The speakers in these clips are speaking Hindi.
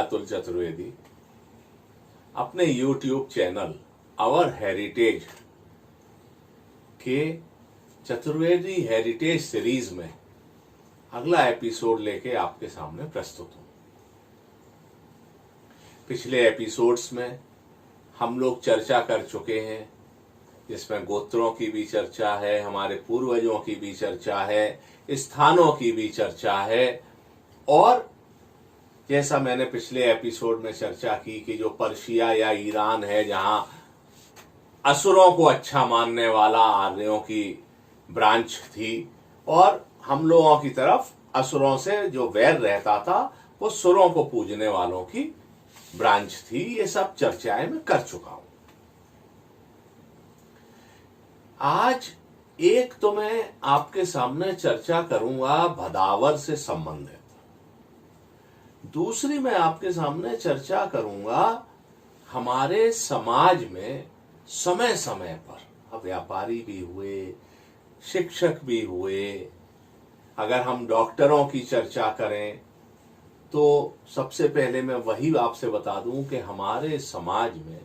अतुल चतुर्वेदी अपने YouTube चैनल आवर हेरिटेज के चतुर्वेदी हेरिटेज सीरीज में अगला एपिसोड लेके आपके सामने प्रस्तुत हूं। पिछले एपिसोड्स में हम लोग चर्चा कर चुके हैं, जिसमें गोत्रों की भी चर्चा है, हमारे पूर्वजों की भी चर्चा है, स्थानों की भी चर्चा है, और जैसा मैंने पिछले एपिसोड में चर्चा की कि जो पर्शिया या ईरान है, जहां असुरों को अच्छा मानने वाला आर्यों की ब्रांच थी और हम लोगों की तरफ असुरों से जो वैर रहता था वो सुरों को पूजने वालों की ब्रांच थी। ये सब चर्चाएं मैं कर चुका हूं। आज एक तो मैं आपके सामने चर्चा करूंगा भदावर से संबंधित, दूसरी मैं आपके सामने चर्चा करूंगा हमारे समाज में समय समय पर व्यापारी भी हुए, शिक्षक भी हुए। अगर हम डॉक्टरों की चर्चा करें तो सबसे पहले मैं वही आपसे बता दूं कि हमारे समाज में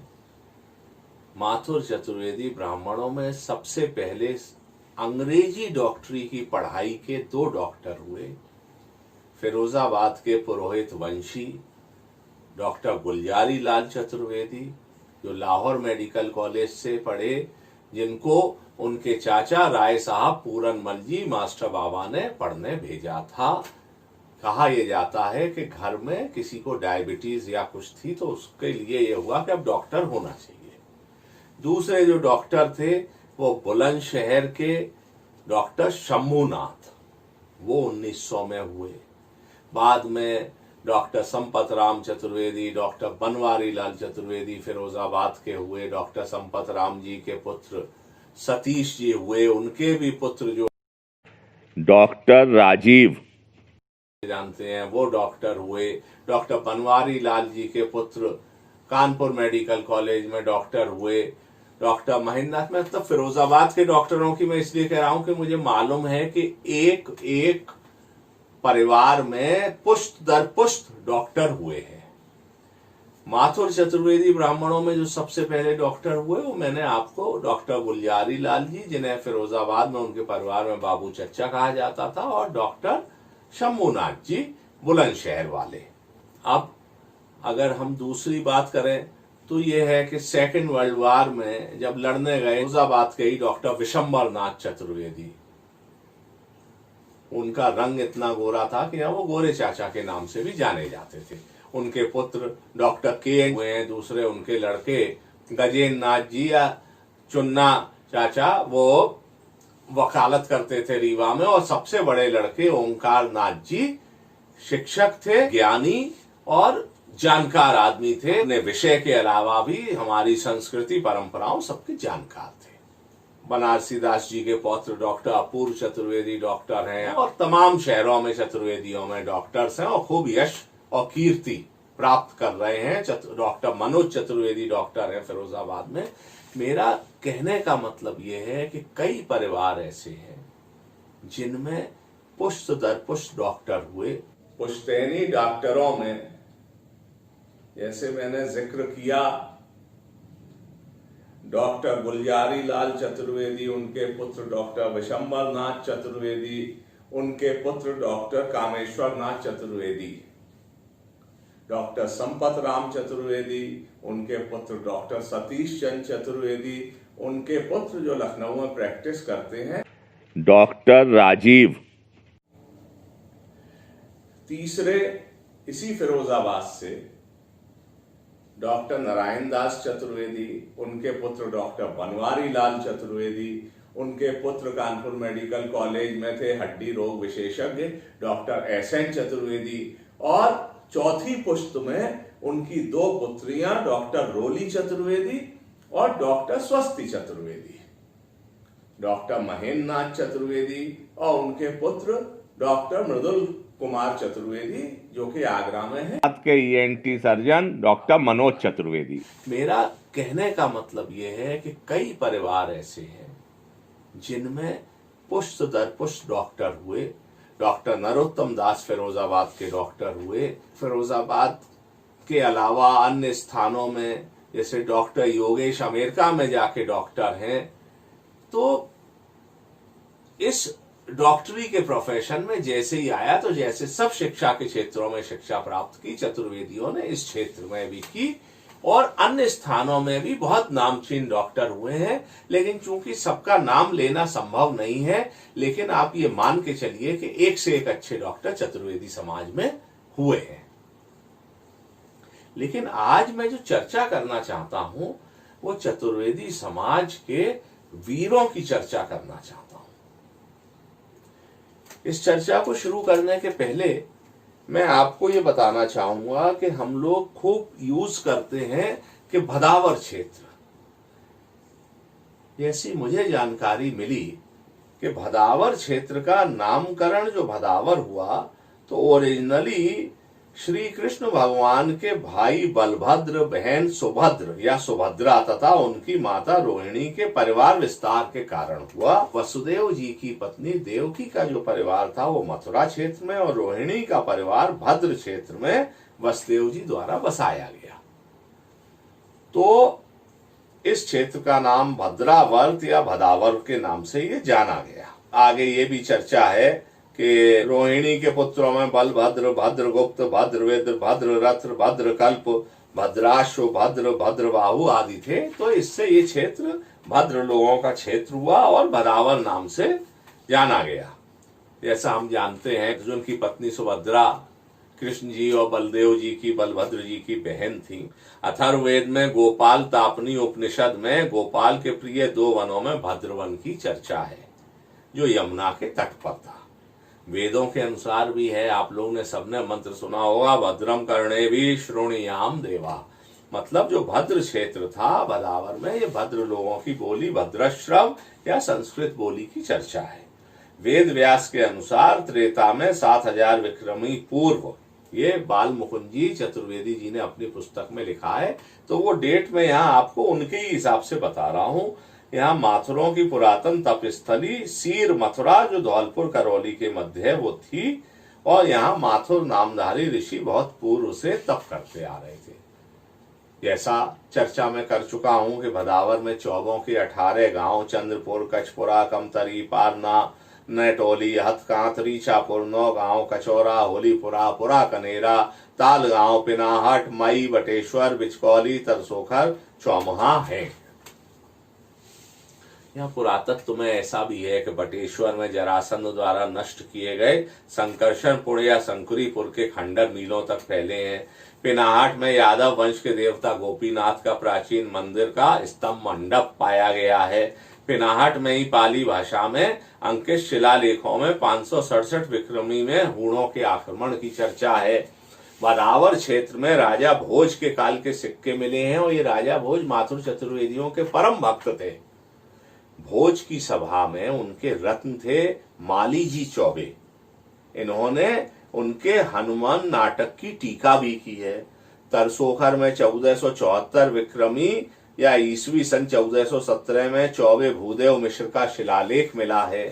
माथुर चतुर्वेदी ब्राह्मणों में सबसे पहले अंग्रेजी डॉक्टरी की पढ़ाई के 2 डॉक्टर हुए। फिरोजाबाद के पुरोहित वंशी डॉक्टर गुलजारी लाल चतुर्वेदी, जो लाहौर मेडिकल कॉलेज से पढ़े, जिनको उनके चाचा राय साहब पूरनमल जी मास्टर बाबा ने पढ़ने भेजा था। कहा यह जाता है कि घर में किसी को डायबिटीज या कुछ थी तो उसके लिए यह हुआ कि अब डॉक्टर होना चाहिए। दूसरे जो डॉक्टर थे वो बुलंदशहर के डॉक्टर शंभूनाथ, वो 1900 में हुए। बाद में डॉक्टर संपत राम चतुर्वेदी, डॉक्टर बनवारी लाल चतुर्वेदी फिरोजाबाद के हुए। डॉक्टर संपत राम जी के पुत्र सतीश जी हुए, उनके भी पुत्र जो डॉक्टर राजीव जानते हैं वो डॉक्टर हुए। डॉक्टर बनवारी लाल जी के पुत्र कानपुर मेडिकल कॉलेज में डॉक्टर हुए। डॉक्टर महेंद्रनाथ, में मतलब फिरोजाबाद के डॉक्टरों की मैं इसलिए कह रहा हूं कि मुझे मालूम है कि एक एक परिवार में पुष्ट दर पुष्ट डॉक्टर हुए हैं। माथुर चतुर्वेदी ब्राह्मणों में जो सबसे पहले डॉक्टर हुए वो मैंने आपको डॉक्टर गुलजारी लाल जी, जिन्हें फिरोजाबाद में उनके परिवार में बाबू चच्चा कहा जाता था, और डॉक्टर शंभूनाथ जी बुलंदशहर वाले। अब अगर हम दूसरी बात करें तो यह है कि सेकेंड वर्ल्ड वॉर में जब लड़ने गए फिरोजाबाद के ही डॉक्टर विशंबरनाथ चतुर्वेदी, उनका रंग इतना गोरा था कि वो गोरे चाचा के नाम से भी जाने जाते थे। उनके पुत्र डॉक्टर के हुए हैं। दूसरे उनके लड़के गजेंद्र नाथ जी या चुन्ना चाचा, वो वकालत करते थे रीवा में। और सबसे बड़े लड़के ओंकार नाथ जी शिक्षक थे, ज्ञानी और जानकार आदमी थे। अपने विषय के अलावा भी हमारी संस्कृति परंपराओं सबके जानकार थे। बनारसी दास जी के पौत्र डॉक्टर अपूर्व चतुर्वेदी डॉक्टर हैं, और तमाम शहरों में चतुर्वेदियों में डॉक्टर्स हैं और खूब यश और कीर्ति प्राप्त कर रहे हैं। डॉक्टर मनोज चतुर्वेदी डॉक्टर हैं फिरोजाबाद में। मेरा कहने का मतलब यह है कि कई परिवार ऐसे हैं जिनमें पुष्ट दर पुष्ट डॉक्टर हुए। पुश्तैनी डॉक्टरों में जैसे मैंने जिक्र किया, डॉक्टर गुलजारी लाल चतुर्वेदी, उनके पुत्र डॉक्टर विशंबरनाथ चतुर्वेदी, उनके पुत्र डॉक्टर कामेश्वर नाथ चतुर्वेदी, डॉक्टर संपत राम चतुर्वेदी, उनके पुत्र डॉक्टर सतीश चंद चतुर्वेदी, उनके पुत्र जो लखनऊ में प्रैक्टिस करते हैं डॉक्टर राजीव। तीसरे इसी फिरोजाबाद से डॉक्टर नारायण दास चतुर्वेदी, उनके पुत्र डॉक्टर बनवारी लाल चतुर्वेदी, उनके पुत्र कानपुर मेडिकल कॉलेज में थे हड्डी रोग विशेषज्ञ डॉक्टर एसएन चतुर्वेदी, और चौथी पुश्त में उनकी 2 पुत्रियां डॉक्टर रोली चतुर्वेदी और डॉक्टर स्वस्ति चतुर्वेदी, डॉक्टर महेंद्रनाथ चतुर्वेदी और उनके पुत्र डॉक्टर मृदुल कुमार चतुर्वेदी, जो कि आगरा में है, के ENT surgeon doctor Manoj Chaturvedi. मेरा कहने का मतलब यह है कि कई परिवार ऐसे हैं जिनमें पुष्ट दर पुष्ट डॉक्टर हुए। डॉक्टर नरोत्तम दास फिरोजाबाद के डॉक्टर हुए। फिरोजाबाद के अलावा अन्य स्थानों में, जैसे डॉक्टर योगेश अमेरिका में जाके डॉक्टर हैं, तो इस डॉक्टरी के प्रोफेशन में जैसे ही आया, तो जैसे सब शिक्षा के क्षेत्रों में शिक्षा प्राप्त की, चतुर्वेदियों ने इस क्षेत्र में भी की और अन्य स्थानों में भी बहुत नामचीन डॉक्टर हुए हैं। लेकिन चूंकि सबका नाम लेना संभव नहीं है, लेकिन आप ये मान के चलिए कि एक से एक अच्छे डॉक्टर चतुर्वेदी समाज में हुए हैं। लेकिन आज मैं जो चर्चा करना चाहता हूं वो चतुर्वेदी समाज के वीरों की चर्चा करना चाहता हूं। इस चर्चा को शुरू करने के पहले मैं आपको ये बताना चाहूंगा कि हम लोग खूब यूज करते हैं कि भदावर क्षेत्र। जैसी मुझे जानकारी मिली कि भदावर क्षेत्र का नामकरण जो भदावर हुआ, तो ओरिजिनली श्री कृष्ण भगवान के भाई बलभद्र, बहन सुभद्र या सुभद्रा तथा उनकी माता रोहिणी के परिवार विस्तार के कारण हुआ। वसुदेव जी की पत्नी देवकी का जो परिवार था वो मथुरा क्षेत्र में, और रोहिणी का परिवार भद्र क्षेत्र में वसुदेव जी द्वारा बसाया गया। तो इस क्षेत्र का नाम भद्रावर्त या भदावर के नाम से ये जाना गया। आगे ये भी चर्चा है कि रोहिणी के पुत्रों में बलभद्र, भद्रगुप्त, भद्रवेद्र, भद्ररथ, भद्रकल्प, भद्राश्व, भद्रबाहु आदि थे। तो इससे ये क्षेत्र भद्र लोगों का क्षेत्र हुआ और भदावर नाम से जाना गया। जैसा हम जानते हैं, अर्जुन की पत्नी सुभद्रा कृष्ण जी और बलदेव जी की, बलभद्र जी की बहन थी। अथर्ववेद में गोपाल तापनी उपनिषद में गोपाल के प्रिय 2 वनों में भद्रवन की चर्चा है, जो यमुना के तट पर था। वेदों के अनुसार भी है, आप लोगों ने सबने मंत्र सुना होगा, भद्रम कर्णे भी श्रोणियाम देवा। मतलब जो भद्र क्षेत्र था भदावर में, ये भद्र लोगों की बोली भद्रश्रव या संस्कृत बोली की चर्चा है। वेद व्यास के अनुसार त्रेता में 7000 विक्रमी पूर्व, ये बाल मुकुंद जी चतुर्वेदी जी ने अपनी पुस्तक में लिखा है। तो वो डेट में यहाँ आपको उनके ही हिसाब से बता रहा हूँ। यहाँ माथुरों की पुरातन तपस्थली सीर मथुरा, जो धौलपुर करौली के मध्य है, वो थी। और यहाँ माथुर नामधारी ऋषि बहुत पूर्व से तप करते आ रहे थे। जैसा चर्चा में कर चुका हूँ कि भदावर में चौबों के 18 गांव, चंद्रपुर, कचपुरा, कमतरी, पारना, नैटोली, हथकांत, रीचापुर, 9 गांव, कचौरा, होलीपुरा, पुरा कनेरा, तालगांव, पिनाहट, मई, बटेश्वर, बिचकौली, तरसोखर, चौमुहा है। यहाँ पुरातत्व में ऐसा भी है कि बटेश्वर में जरासंध द्वारा नष्ट किए गए संकर्षणपुर या शंकुरीपुर के खंडर मीलों तक फैले हैं। पिनाहट में यादव वंश के देवता गोपीनाथ का प्राचीन मंदिर का स्तंभ मंडप पाया गया है। पिनाहट में ही पाली भाषा में अंकित शिलालेखों में 567 विक्रमी में हूणों के आक्रमण की चर्चा है। भदावर क्षेत्र में राजा भोज के काल के सिक्के मिले हैं, और ये राजा भोज माथुर चतुर्वेदियों के परम भक्त थे। भोज की सभा में उनके रत्न थे माली जी चौबे। इन्होंने उनके हनुमान नाटक की टीका भी की है। तरसोखर में 1474 विक्रमी या ईस्वी सन 1417 में चौबे भूदेव मिश्र का शिलालेख मिला है।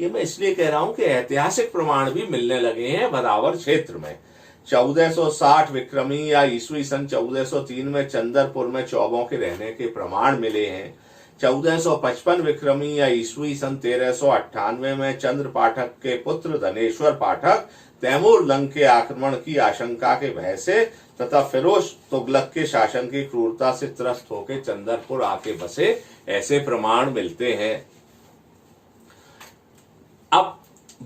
ये मैं इसलिए कह रहा हूं कि ऐतिहासिक प्रमाण भी मिलने लगे हैं भदावर क्षेत्र में। 1460 विक्रमी या ईस्वी सन 1403 में चंदरपुर में चौबों के रहने के प्रमाण मिले हैं। 1455 विक्रमी या ईस्वी सन 1398 में चंद्र पाठक के पुत्र धनेश्वर पाठक तैमूर लंग के आक्रमण की आशंका के भय से तथा फिरोज तुगलक के शासन की क्रूरता से त्रस्त होकर चंदरपुर आके बसे, ऐसे प्रमाण मिलते हैं। अब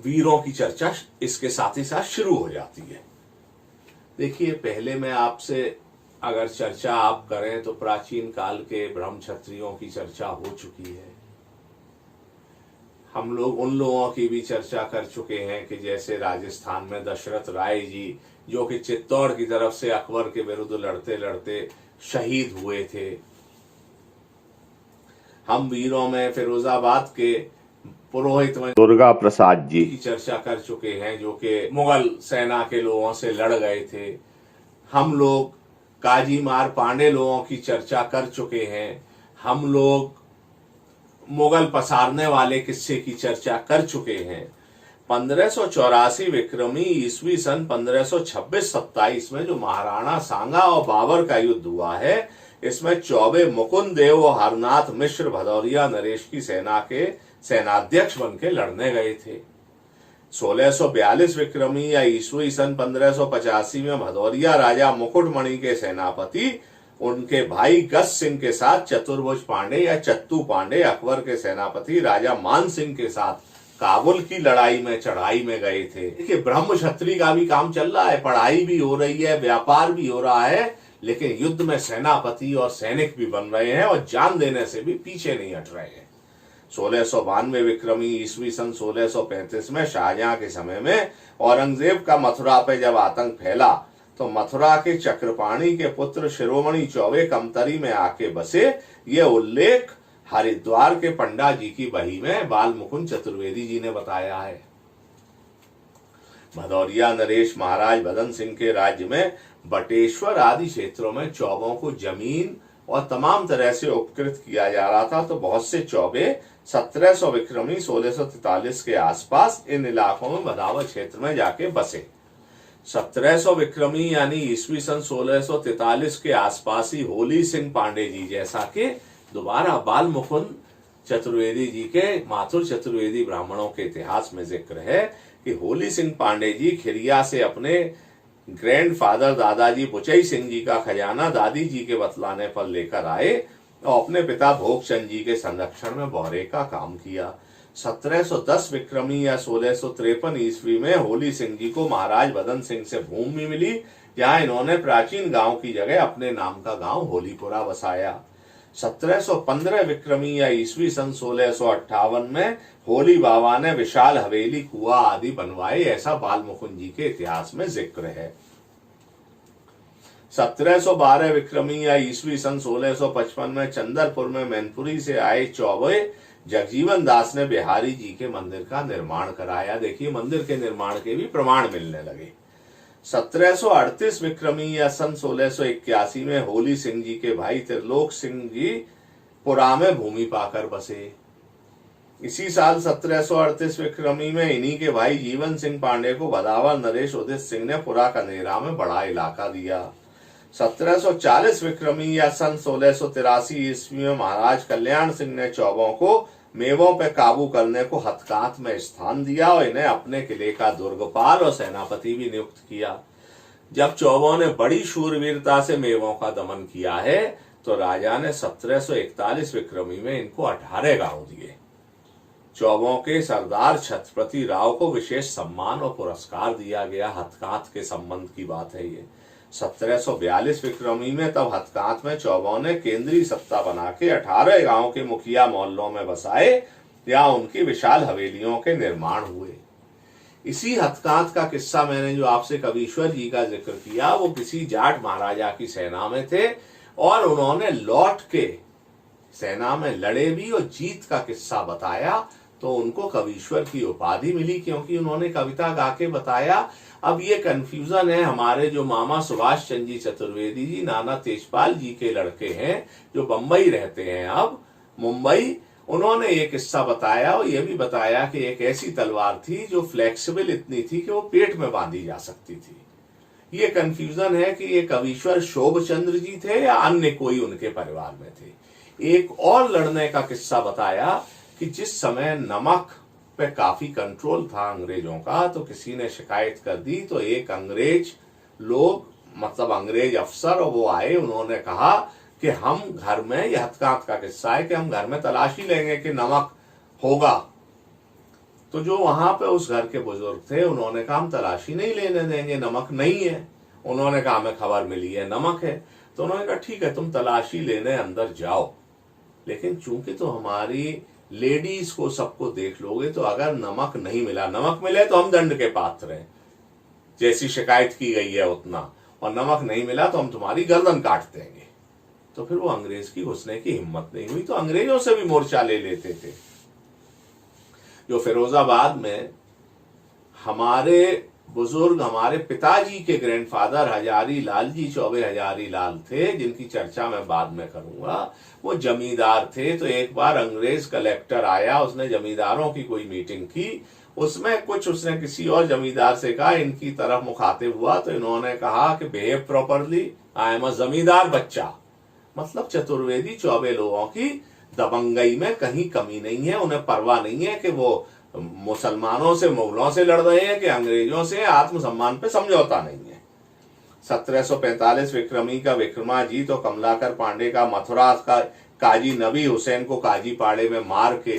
वीरों की चर्चा इसके साथ ही साथ शुरू हो जाती है। देखिए, पहले मैं आपसे अगर चर्चा आप करें तो प्राचीन काल के ब्रह्म क्षत्रियों की चर्चा हो चुकी है। हम लोग उन लोगों की भी चर्चा कर चुके हैं कि जैसे राजस्थान में दशरथ राय जी, जो कि चित्तौड़ की तरफ से अकबर के विरुद्ध लड़ते लड़ते शहीद हुए थे। हम वीरों में फिरोजाबाद के पुरोहित में दुर्गा प्रसाद जी की चर्चा कर चुके हैं, जो कि मुगल सेना के लोगों से लड़ गए थे। हम लोग काजी मार पांडे लोगों की चर्चा कर चुके हैं। हम लोग मुगल पसारने वाले किस्से की चर्चा कर चुके हैं। 1584 विक्रमी ईस्वी सन 1526-27 में जो महाराणा सांगा और बाबर का युद्ध हुआ है, इसमें चौबे मुकुंद देव और हरनाथ मिश्र भदौरिया नरेश की सेना के सेनाध्यक्ष बन के लड़ने गए थे। 1642 विक्रमी या ईस्वी सन 1585 में भदौरिया राजा मुकुटमणि के सेनापति उनके भाई गस सिंह के साथ चतुर्भुज पांडे या चत्तू पांडे अकबर के सेनापति राजा मान सिंह के साथ काबुल की लड़ाई में चढ़ाई में गए थे। देखिए, ब्रह्म क्षत्रिय का भी काम चल रहा है, पढ़ाई भी हो रही है, व्यापार भी हो रहा है, लेकिन युद्ध में सेनापति और सैनिक भी बन रहे हैं और जान देने से भी पीछे नहीं हट रहे हैं। 1692 विक्रमी ईस्वी सन 1635 में शाहजहां के समय में औरंगजेब का मथुरा पे जब आतंक फैला तो मथुरा के चक्रपाणी के पुत्र शिरोमणि चौबे कमतरी में आके बसे। ये उल्लेख हरिद्वार के पंडा जी की बही में बाल मुकुंद चतुर्वेदी जी ने बताया है। भदौरिया नरेश महाराज भदन सिंह के राज्य में बटेश्वर आदि क्षेत्रों में चौबों को जमीन और तमाम तरह से उपकृत किया जा रहा था, तो बहुत से चौबे 1700 विक्रमी 1643 के आसपास इन इलाकों में बदावत क्षेत्र में जाके बसे। 1700 विक्रमी यानी ईस्वी सन 1643 के आसपास ही होली सिंह पांडे जी, जैसा कि दोबारा बाल मुकुंद चतुर्वेदी जी के माथुर चतुर्वेदी ब्राह्मणों के इतिहास में जिक्र है कि होली सिंह पांडे जी खिरिया से अपने ग्रैंडफादर दादाजी बुचई सिंह जी का खजाना दादी जी के बतलाने पर लेकर आए और अपने पिता भोगचंद जी के संरक्षण में बौरे का काम किया। 1710 विक्रमी या 1653 ईस्वी में होली सिंह जी को महाराज भदन सिंह से भूमि मिली, जहां इन्होंने प्राचीन गांव की जगह अपने नाम का गांव होलीपुरा बसाया। 1715 विक्रमी या ईस्वी सन 1658 में होली बाबा ने विशाल हवेली, कुआ आदि बनवाए, ऐसा बाल मुकुंद जी के इतिहास में जिक्र है। 1712 विक्रमी या ईस्वी सन 1655 में चंदरपुर में मैनपुरी से आए चौबे जगजीवन दास ने बिहारी जी के मंदिर का निर्माण कराया। देखिए, मंदिर के निर्माण के भी प्रमाण मिलने लगे। 1738 विक्रमी या सन 1681 में होली सिंह जी के भाई त्रिलोक सिंह जी पुरा में भूमि पाकर बसे। इसी साल 1738 विक्रमी में इन्हीं के भाई जीवन सिंह पांडे को भदावर नरेश उदित सिंह ने पुरा कनेरा में बड़ा इलाका दिया। 1740 विक्रमी या सन 1683 ईस्वी में महाराज कल्याण सिंह ने चौबों को मेवों पे काबू करने को हथकात में स्थान दिया और इन्हें अपने किले का दुर्गपाल और सेनापति भी नियुक्त किया। जब चौबों ने बड़ी शूरवीरता से मेवों का दमन किया है तो राजा ने 1741 विक्रमी में इनको 18 गांव दिए। चौबों के सरदार छत्रपति राव को विशेष सम्मान और पुरस्कार दिया गया। हथकात के संबंध की बात है ये। 1742 विक्रमी में तब हथकात में चौबों ने केंद्रीय सत्ता बना के 18 गांव के मुखिया मोहल्लों में बसाए, या उनकी विशाल हवेलियों के निर्माण हुए। इसी हथकात का किस्सा मैंने जो आपसे कवीश्वर जी का जिक्र किया, वो किसी जाट महाराजा की सेना में थे और उन्होंने लौट के सेना में लड़े भी और जीत का किस्सा बताया, तो उनको कवीश्वर की उपाधि मिली क्योंकि उन्होंने कविता गा के बताया। अब ये कंफ्यूजन है, हमारे जो मामा सुभाष चंद्र जी चतुर्वेदी जी नाना तेजपाल जी के लड़के हैं जो बंबई रहते हैं अब मुंबई, उन्होंने ये किस्सा बताया और ये भी बताया कि एक ऐसी तलवार थी जो फ्लेक्सिबल इतनी थी कि वो पेट में बांधी जा सकती थी। ये कंफ्यूजन है कि ये कवीश्वर शोभ चंद्र जी थे या अन्य कोई उनके परिवार में थे। एक और लड़ने का किस्सा बताया कि जिस समय नमक पे काफी कंट्रोल था अंग्रेजों का, तो किसी ने शिकायत कर दी, तो एक अंग्रेज लोग मतलब अंग्रेज अफसर और वो आए, उन्होंने कहा कि हम घर में, यह हथकात का किस्सा है कि हम घर में तलाशी लेंगे कि नमक होगा। तो जो वहां पे उस घर के बुजुर्ग थे उन्होंने कहा हम तलाशी नहीं लेने देंगे, नमक नहीं है। उन्होंने कहा हमें खबर मिली है नमक है। तो उन्होंने कहा ठीक है तुम तलाशी लेने अंदर जाओ, लेकिन चूंकि तो हमारी लेडीज को सबको देख लोगे तो अगर नमक नहीं मिला, नमक मिले तो हम दंड के पात्र हैं, जैसी शिकायत की गई है उतना, और नमक नहीं मिला तो हम तुम्हारी गर्दन काट देंगे। तो फिर वो अंग्रेज की घुसने की हिम्मत नहीं हुई, तो अंग्रेजों से भी मोर्चा ले लेते थे। जो फिरोजाबाद में हमारे बुजुर्ग हमारे पिताजी के ग्रैंडफादर हजारी लाल जी चौबे हजारी लाल थे, जिनकी चर्चा मैं बाद में करूंगा। वो जमींदार थे। तो एक बार अंग्रेज कलेक्टर आया, उसने जमींदारों की कोई मीटिंग की, उसमें कुछ उसने किसी और जमींदार से कहा, इनकी तरफ मुखातिब हुआ तो इन्होंने कहा कि behave properly, I am a जमींदार बच्चा। मतलब चतुर्वेदी चौबे लोगों की दबंगई में कहीं कमी नहीं है। उन्हें परवाह नहीं है कि वो मुसलमानों से, मुगलों से लड़ रहे हैं कि अंग्रेजों से। आत्मसम्मान पे समझौता नहीं है। 1745 विक्रमी का विक्रमाजीत तो कमलाकर पांडे का मथुरा का काजी नबी हुसैन को काजी पाड़े में मार के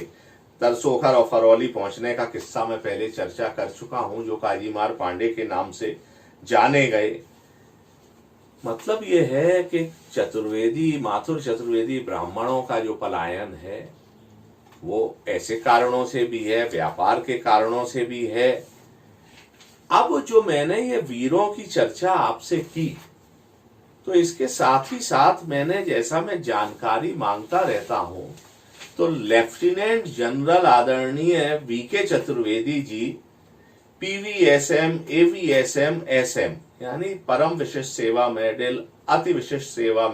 तरसोखर और फरौली पहुंचने का किस्सा मैं पहले चर्चा कर चुका हूं, जो काजी मार पांडे के नाम से जाने गए। मतलब यह है कि चतुर्वेदी, माथुर चतुर्वेदी ब्राह्मणों का जो पलायन है वो ऐसे कारणों से भी है, व्यापार के कारणों से भी है। अब जो मैंने ये वीरों की चर्चा आपसे की, तो इसके साथ ही साथ मैंने, जैसा मैं जानकारी मांगता रहता हूं, तो लेफ्टिनेंट जनरल आदरणीय VK Chaturvedi ji PVSM, AVSM, SM यानी परम विशिष्ट सेवा मेडल, अति विशिष्ट सेवा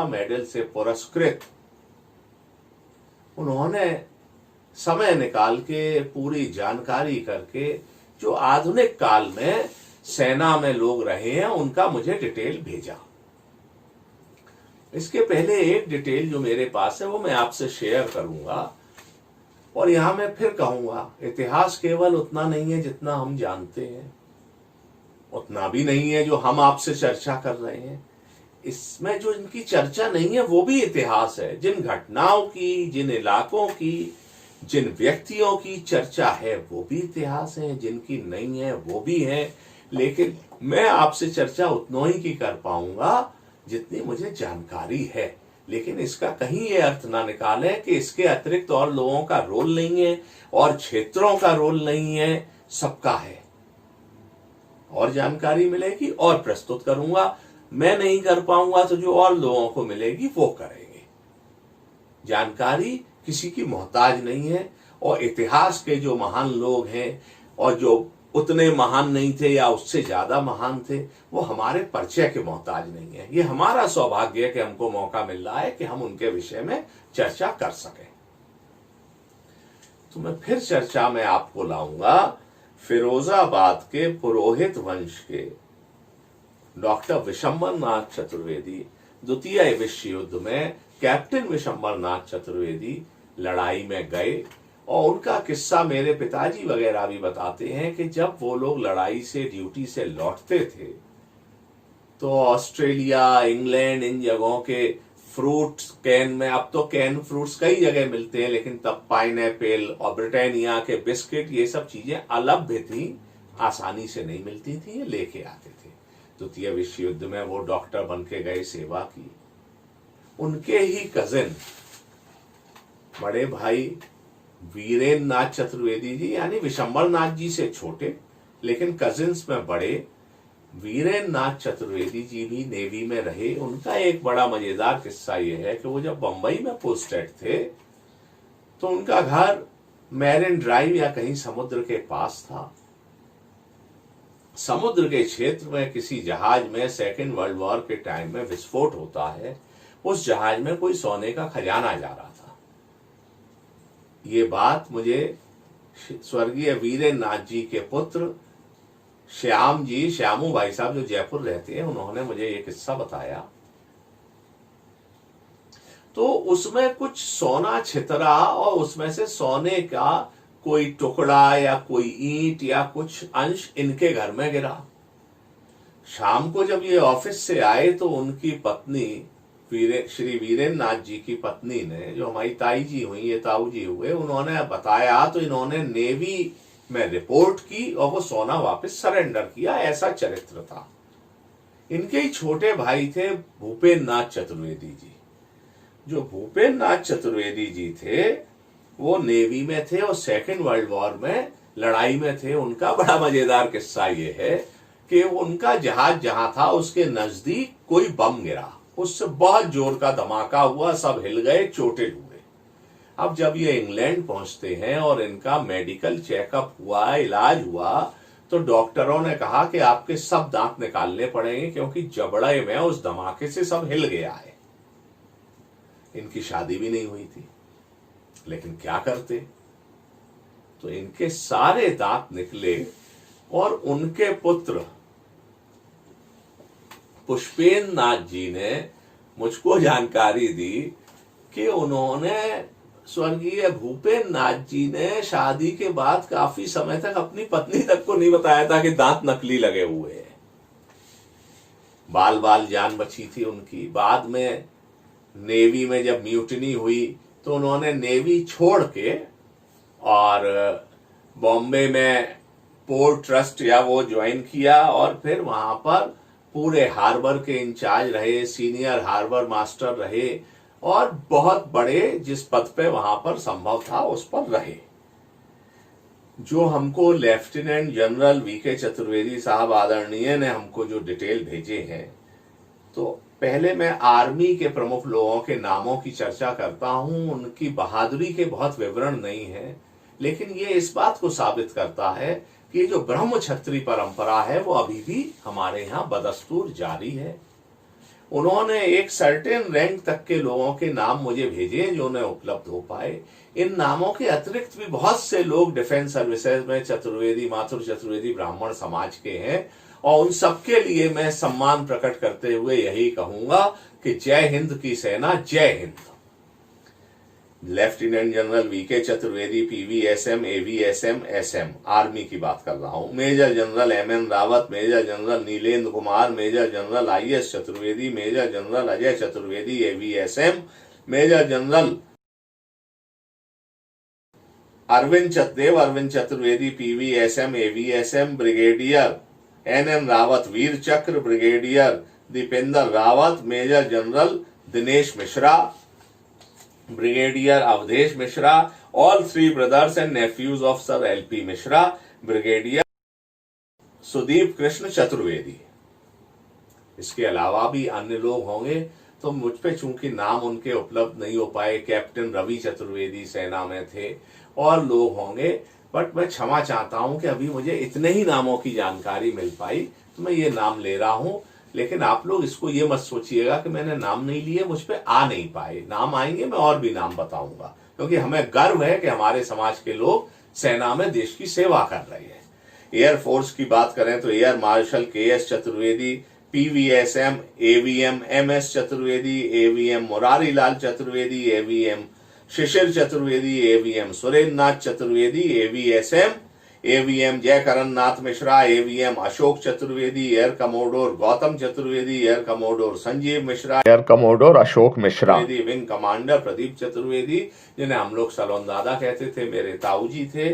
मेडल से पुरस्कृत, उन्होंने समय निकाल के पूरी जानकारी करके जो आधुनिक काल में सेना में लोग रहे हैं उनका मुझे डिटेल भेजा। इसके पहले एक डिटेल जो मेरे पास है वो मैं आपसे शेयर करूंगा। और यहां मैं फिर कहूंगा, इतिहास केवल उतना नहीं है जितना हम जानते हैं, उतना भी नहीं है जो हम आपसे चर्चा कर रहे हैं। इसमें जो इनकी चर्चा नहीं है वो भी इतिहास है। जिन घटनाओं की, जिन इलाकों की, जिन व्यक्तियों की चर्चा है वो भी इतिहास है, जिनकी नहीं है वो भी है। लेकिन मैं आपसे चर्चा उतना ही की कर पाऊंगा जितनी मुझे जानकारी है। लेकिन इसका कहीं ये अर्थ ना निकालें कि इसके अतिरिक्त और लोगों का रोल नहीं है और क्षेत्रों का रोल नहीं है, सबका है। और जानकारी मिलेगी और प्रस्तुत करूंगा। मैं नहीं कर पाऊंगा तो जो और लोगों को मिलेगी वो करेंगे। जानकारी किसी की मोहताज नहीं है। और इतिहास के जो महान लोग हैं और जो उतने महान नहीं थे या उससे ज्यादा महान थे, वो हमारे परिचय के मोहताज नहीं है। ये हमारा सौभाग्य है कि हमको मौका मिल रहा है कि हम उनके विषय में चर्चा कर सकें। तो मैं फिर चर्चा में आपको लाऊंगा फिरोजाबाद के पुरोहित वंश के डॉक्टर विशंबर नाथ चतुर्वेदी। द्वितीय विश्व युद्ध में कैप्टन विशंबर नाथ चतुर्वेदी लड़ाई में गए और उनका किस्सा मेरे पिताजी वगैरह भी बताते हैं कि जब वो लोग लड़ाई से, ड्यूटी से लौटते थे तो ऑस्ट्रेलिया, इंग्लैंड, इन जगहों के फ्रूट्स कैन में, अब तो कैन फ्रूट्स कई जगह मिलते हैं, लेकिन तब पाइनएप्पल और ब्रिटानिया के बिस्किट, ये सब चीजें अलभ्य थी, आसानी से नहीं मिलती थी, ये लेके आते थे। द्वितीय विश्व युद्ध में वो डॉक्टर बन के गए, सेवा की। उनके ही कजिन बड़े भाई वीरेंद्र नाथ चतुर्वेदी जी, यानी विशंबर नाथ जी से छोटे लेकिन कजिन्स में बड़े, वीरेंद्र नाथ चतुर्वेदी जी भी नेवी में रहे। उनका एक बड़ा मजेदार किस्सा यह है कि वो जब बंबई में पोस्टेड थे तो उनका घर मैरिन ड्राइव या कहीं समुद्र के पास था। समुद्र के क्षेत्र में किसी जहाज में सेकेंड वर्ल्ड वॉर के टाइम में विस्फोट होता है। उस जहाज में कोई सोने का खजाना जा रहा था। ये बात मुझे स्वर्गीय वीरेंद्र नाथ जी के पुत्र श्याम जी, श्यामू भाई साहब जो जयपुर रहते हैं, उन्होंने मुझे ये किस्सा बताया। तो उसमें कुछ सोना छितरा और उसमें से सोने का कोई टुकड़ा या कोई ईंट या कुछ अंश इनके घर में गिरा। शाम को जब ये ऑफिस से आए तो उनकी पत्नी श्री वीरेंद्र नाथ जी की पत्नी ने, जो हमारी ताई जी हुई, ये ताऊ जी हुए, उन्होंने बताया तो इन्होंने नेवी में रिपोर्ट की और वो सोना वापस सरेंडर किया। ऐसा चरित्र था। इनके ही छोटे भाई थे भूपेन्द्र नाथ चतुर्वेदी जी। जो भूपेन्द्र नाथ चतुर्वेदी जी थे वो नेवी में थे और सेकेंड वर्ल्ड वॉर में लड़ाई में थे। उनका बड़ा मजेदार किस्सा ये है कि उनका जहाज जहां था उसके नजदीक कोई बम गिरा, उससे बहुत जोर का धमाका हुआ, सब हिल गए, चोटिल हुए। अब जब ये इंग्लैंड पहुंचते हैं और इनका मेडिकल चेकअप हुआ, इलाज हुआ, तो डॉक्टरों ने कहा कि आपके सब दांत निकालने पड़ेंगे, क्योंकि जबड़े में उस धमाके से सब हिल गया है। इनकी शादी भी नहीं हुई थी, लेकिन क्या करते, तो इनके सारे दांत निकले और उनके पुत्र पुष्पेंद्र नाथ जी ने मुझको जानकारी दी कि उन्होंने, स्वर्गीय भूपेंद्र नाथ जी ने शादी के बाद काफी समय तक अपनी पत्नी तक को नहीं बताया था कि दांत नकली लगे हुए हैं। बाल बाल जान बची थी उनकी। बाद में नेवी में जब म्यूटिनी हुई तो उन्होंने नेवी छोड़ के और बॉम्बे में पोर्ट ट्रस्ट या वो ज्वाइन किया, और फिर वहां पर पूरे हार्बर के इंचार्ज रहे, सीनियर हार्बर मास्टर रहे, और बहुत बड़े जिस पद पे वहां पर संभव था उस पर रहे। जो हमको लेफ्टिनेंट जनरल वीके चतुर्वेदी साहब आदरणीय ने हमको जो डिटेल भेजे हैं, तो पहले मैं आर्मी के प्रमुख लोगों के नामों की चर्चा करता हूं। उनकी बहादुरी के बहुत विवरण नहीं है, लेकिन ये इस बात को साबित करता है कि ये जो ब्रह्म क्षत्रिय परंपरा है वो अभी भी हमारे यहाँ बदस्तूर जारी है। उन्होंने एक सर्टेन रैंक तक के लोगों के नाम मुझे भेजे जो उन्हें उपलब्ध हो पाए। इन नामों के अतिरिक्त भी बहुत से लोग डिफेंस सर्विसेज में चतुर्वेदी, माथुर चतुर्वेदी ब्राह्मण समाज के हैं, और उन सबके लिए मैं सम्मान प्रकट करते हुए यही कहूंगा कि जय हिंद की सेना, जय Hind. Lieutenant general VK Chaturvedi, PVSM, AVSM, SM, army की बात कर रहा हूं। Major general MN Rawat, major general Nilendra Kumar, major general IS Chaturvedi, major general Ajay Chaturvedi, AVSM, major general Arvind Chaturvedi, PVSM, AVSM, brigadier NN Rawat, Vir Chakra, brigadier Dipendra Rawat, major general Dinesh Mishra, brigadier Awadhesh Mishra, all three brothers and nephews of sir LP Mishra, brigadier Sudeep Krishna Chaturvedi. इसके अलावा भी अन्य लोग होंगे, तो मुझ पे चूंकि नाम उनके उपलब्ध नहीं हो पाए, कैप्टन रवि चतुर्वेदी सेना में थे, और लोग होंगे, बट मैं क्षमा चाहता हूं कि अभी मुझे इतने ही नामों की जानकारी मिल पाई, तो मैं ये नाम ले रहा हूं। लेकिन आप लोग इसको ये मत सोचिएगा कि मैंने नाम नहीं लिए, मुझ पे आ नहीं पाए। नाम आएंगे, मैं और भी नाम बताऊंगा, क्योंकि हमें गर्व है कि हमारे समाज के लोग सेना में देश की सेवा कर रहे हैं। एयरफोर्स की बात करें तो air marshal KS Chaturvedi, PVSM, AVM MS Chaturvedi, AVM Murari Lal Chaturvedi, AVM Shishir Chaturvedi, AVM Surendra Nath Chaturvedi, AVSM, AVM Jaikaran Nath Mishra, AVM Ashok Chaturvedi, air commodore Gautam Chaturvedi, air commodore Sanjeev Mishra, air commodore Ashok Mishra, wing commander Pradeep Chaturvedi, जिन्हें हम लोग सलोन दादा कहते थे, मेरे ताऊ जी थे।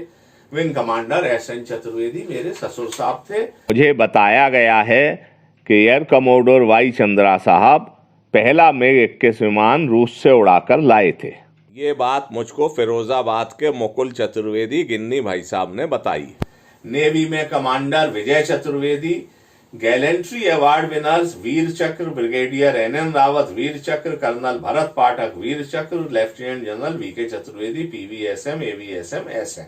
विंग कमांडर एसएन चतुर्वेदी मेरे ससुर साहब थे। मुझे बताया गया है कि एयर कमोडोर वाई चंद्रा साहब पहला मिग 21 विमान रूस से उड़ाकर लाए थे। ये बात मुझको फिरोजाबाद के मुकुल चतुर्वेदी गिन्नी भाई साहब ने बताई। नेवी में कमांडर विजय चतुर्वेदी, गैलेंट्री अवार्ड विनर्स वीर चक्र, ब्रिगेडियर एनएन रावत वीर चक्र, colonel Bharat Pathak Vir Chakra, lieutenant general VK Chaturvedi, PVSM, AVSM, SM.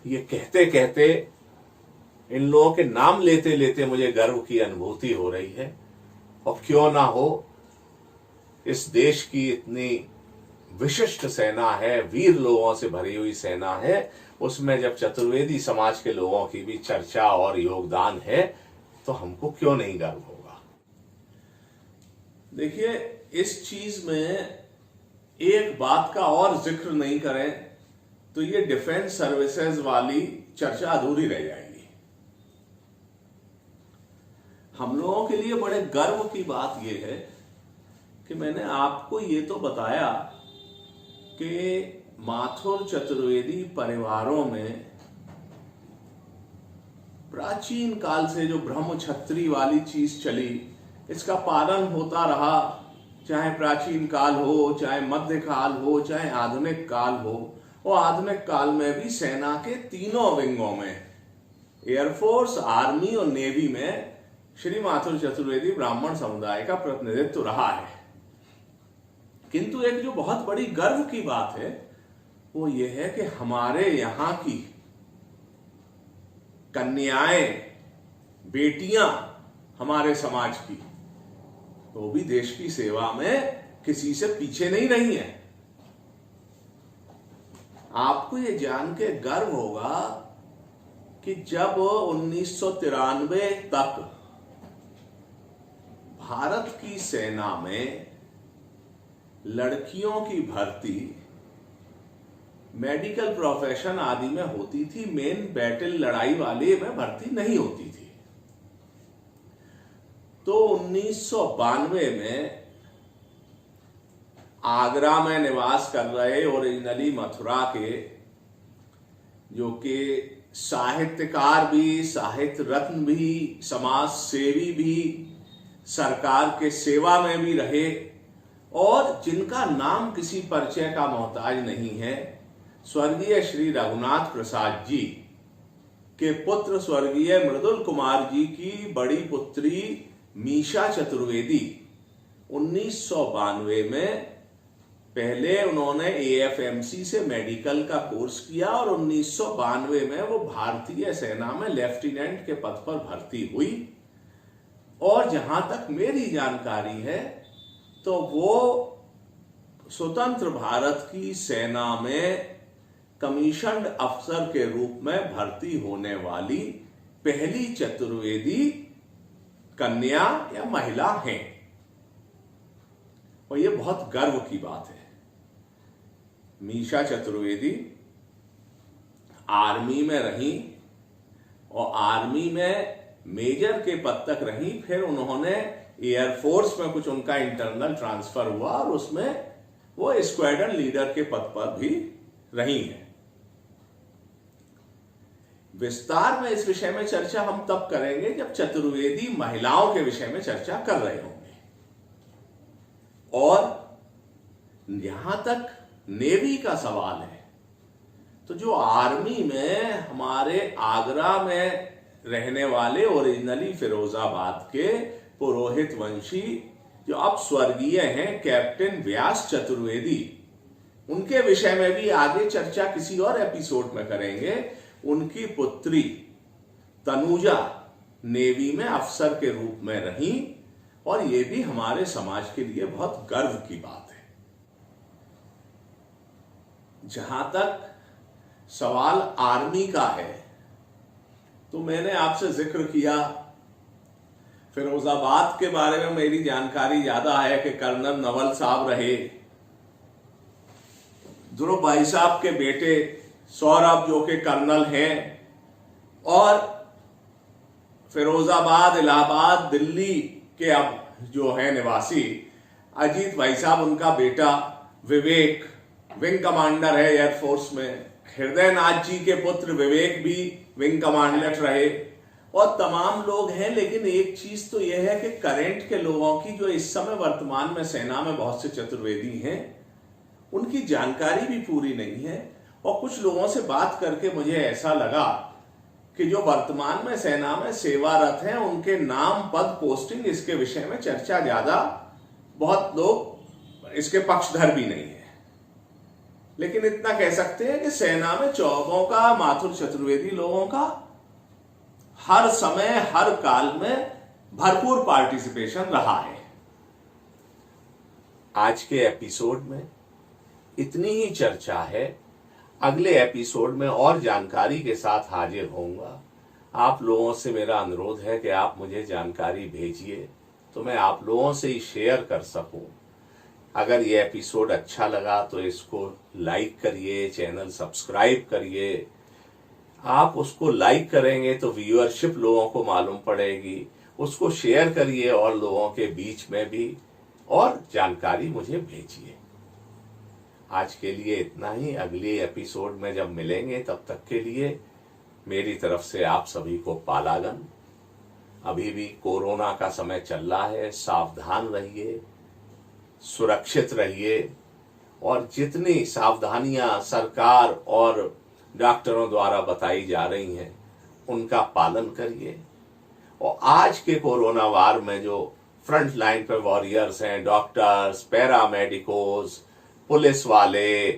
ये कहते कहते, इन लोगों के नाम लेते लेते मुझे गर्व की अनुभूति हो रही है। और क्यों ना हो, इस देश की इतनी विशिष्ट सेना है, वीर लोगों से भरी हुई सेना है, उसमें जब चतुर्वेदी समाज के लोगों की भी चर्चा और योगदान है, तो हमको क्यों नहीं गर्व होगा। देखिए, इस चीज में एक बात का और जिक्र नहीं करें तो ये डिफेंस सर्विसेज वाली चर्चा अधूरी रह जाएगी। हम लोगों के लिए बड़े गर्व की बात यह है कि मैंने आपको ये तो बताया कि माथुर चतुर्वेदी परिवारों में प्राचीन काल से जो ब्रह्म क्षत्रिय वाली चीज चली, इसका पालन होता रहा, चाहे प्राचीन काल हो, चाहे मध्य काल हो, चाहे आधुनिक काल हो। और आधुनिक काल में भी सेना के तीनों विंगों में, एयरफोर्स, आर्मी और नेवी में श्री माथुर चतुर्वेदी ब्राह्मण समुदाय का प्रतिनिधित्व रहा है। किंतु एक जो बहुत बड़ी गर्व की बात है वो ये है कि हमारे यहाँ की कन्याएं, बेटियां हमारे समाज की, वो भी देश की सेवा में किसी से पीछे नहीं रही है। आपको ये जान के गर्व होगा कि जब 1993 तक भारत की सेना में लड़कियों की भर्ती मेडिकल प्रोफेशन आदि में होती थी, मेन बैटल लड़ाई वाले में भर्ती नहीं होती थी। तो 1992 में आगरा में निवास कर रहे ओरिजिनली मथुरा के, जो कि साहित्यकार भी, साहित्य रत्न भी, समाज सेवी भी, सरकार के सेवा में भी रहे और जिनका नाम किसी परिचय का मोहताज नहीं है, स्वर्गीय श्री रघुनाथ प्रसाद जी के पुत्र स्वर्गीय मृदुल कुमार जी की बड़ी पुत्री मीशा चतुर्वेदी 1992 में पहले उन्होंने AFMC से मेडिकल का कोर्स किया और 1992 में वो भारतीय सेना में लेफ्टिनेंट के पद पर भर्ती हुई। और जहां तक मेरी जानकारी है तो वो स्वतंत्र भारत की सेना में कमीशन्ड अफसर के रूप में भर्ती होने वाली पहली चतुर्वेदी कन्या या महिला हैं। और ये बहुत गर्व की बात है। मीशा चतुर्वेदी आर्मी में रही और आर्मी में मेजर के पद तक रही, फिर उन्होंने एयरफोर्स में कुछ उनका इंटरनल ट्रांसफर हुआ और उसमें वो स्क्वाड्रन लीडर के पद पर भी रही हैं। विस्तार में इस विषय में चर्चा हम तब करेंगे जब चतुर्वेदी महिलाओं के विषय में चर्चा कर रहे होंगे। और यहां तक नेवी का सवाल है तो जो आर्मी में हमारे आगरा में रहने वाले ओरिजिनली फिरोजाबाद के पुरोहित वंशी जो अब स्वर्गीय हैं कैप्टन व्यास चतुर्वेदी, उनके विषय में भी आगे चर्चा किसी और एपिसोड में करेंगे। उनकी पुत्री तनुजा नेवी में अफसर के रूप में रही और ये भी हमारे समाज के लिए बहुत गर्व की बात है। जहां तक सवाल आर्मी का है तो मैंने आपसे जिक्र किया फिरोजाबाद के बारे में मेरी जानकारी ज्यादा है कि कर्नल नवल साहब रहे, ध्रुव भाई साहब के बेटे सौरभ जो कि कर्नल हैं, और फिरोजाबाद, इलाहाबाद, दिल्ली के अब जो है निवासी अजीत भाई साहब, उनका बेटा विवेक विंग कमांडर है एयरफोर्स में। हृदय नाथ जी के पुत्र विवेक भी विंग कमांडर रहे और तमाम लोग हैं। लेकिन एक चीज तो यह है कि करंट के लोगों की जो इस समय वर्तमान में सेना में बहुत से चतुर्वेदी हैं, उनकी जानकारी भी पूरी नहीं है। और कुछ लोगों से बात करके मुझे ऐसा लगा कि जो वर्तमान में सेना में सेवारत हैं उनके नाम, पद, पोस्टिंग, इसके विषय में चर्चा ज्यादा, बहुत लोग इसके पक्षधर भी नहीं है। लेकिन इतना कह सकते हैं कि सेना में चौकों का, माथुर चतुर्वेदी लोगों का हर समय, हर काल में भरपूर पार्टिसिपेशन रहा है। आज के एपिसोड में इतनी ही चर्चा है। अगले एपिसोड में और जानकारी के साथ हाजिर होऊंगा। आप लोगों से मेरा अनुरोध है कि आप मुझे जानकारी भेजिए तो मैं आप लोगों से ही शेयर कर सकूं। अगर ये एपिसोड अच्छा लगा तो इसको लाइक करिए, चैनल सब्सक्राइब करिए। आप उसको लाइक करेंगे तो व्यूअरशिप लोगों को मालूम पड़ेगी। उसको शेयर करिए और लोगों के बीच में भी, और जानकारी मुझे भेजिए। आज के लिए इतना ही। अगले एपिसोड में जब मिलेंगे तब तक के लिए मेरी तरफ से आप सभी को पालागन। अभी भी कोरोना का समय चल रहा है, सावधान रहिए, सुरक्षित रहिए और जितनी सावधानियां सरकार और डॉक्टरों द्वारा बताई जा रही हैं उनका पालन करिए। और आज के कोरोना वार में जो फ्रंट लाइन पे वॉरियर्स हैं, डॉक्टर्स, पैरामेडिकोस, पुलिस वाले,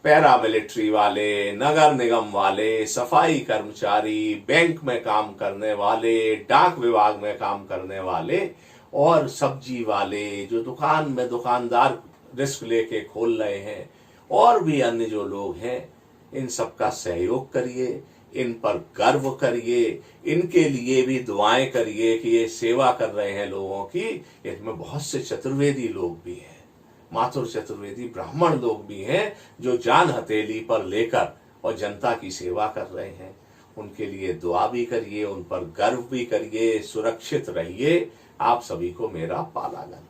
पैरामिलिट्री वाले, नगर निगम वाले, सफाई कर्मचारी, बैंक में काम करने वाले, डाक विभाग में काम करने वाले और सब्जी वाले, जो दुकान में दुकानदार रिस्क लेके खोल रहे हैं, और भी अन्य जो लोग हैं, इन सबका सहयोग करिए, इन पर गर्व करिए, इनके लिए भी दुआएं करिए कि ये सेवा कर रहे हैं लोगों की। इसमें बहुत से चतुर्वेदी लोग भी हैं, मातुर चतुर्वेदी ब्राह्मण लोग भी हैं, जो जान हथेली पर लेकर और जनता की सेवा कर रहे हैं। उनके लिए दुआ भी करिए, उन पर गर्व भी करिए, सुरक्षित रहिए। आप सभी को मेरा पालागन।